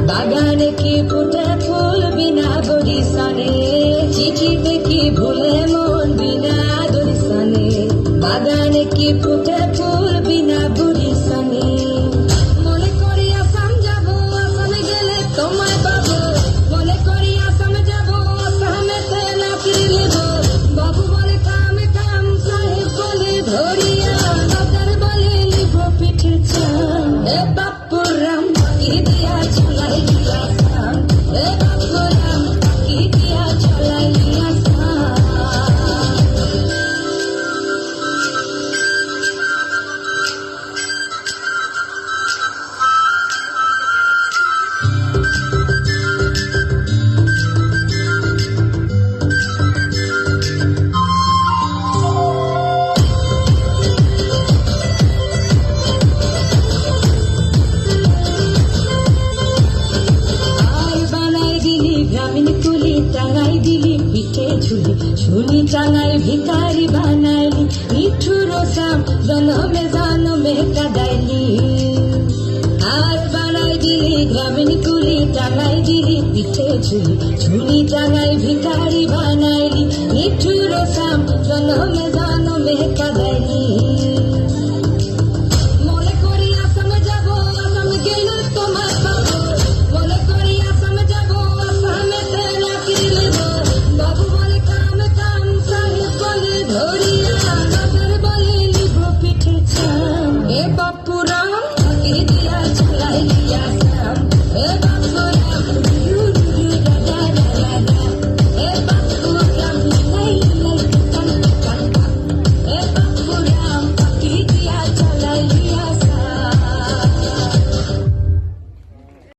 বাগানে কি ফুটে ফুল বিনা বরিশানে, চিঠিতে কি ভুলে মন বিনা দরিশানে, বাগানে কি ফুটে ফুল বিনা বরিশানে। মনে করি আসাম যাব, আসামে গেলে তোমায় পাবো, মনে করি আসাম যাব, আসামেতে নাকি লিব, বাবু বলে কাম কাম, সাহেব বলে ধরিয়া, দাদার বলে লিব পিঠে চাম। এ বাপুরাম কি দিয়া চলাই আসাম, এ বাপুরাম কি দিয়া চলাই আসাম। গ্রামীণ কুলি টাঙাই দিলি পিঠে ঝুলি, ঝুলি টাঙাই ভিখারি বানাইলি, নিঠুর সাম জনমে জনমে কাদাইলি। আর বানাই দিলি গ্রামীণ কুলি টাঙাই দিলি পিঠে ঝুলি, ঝুলি টাঙাই ভিখারি বানাইলি, নিঠুর সাম জনমে জনমে কাদাইলি।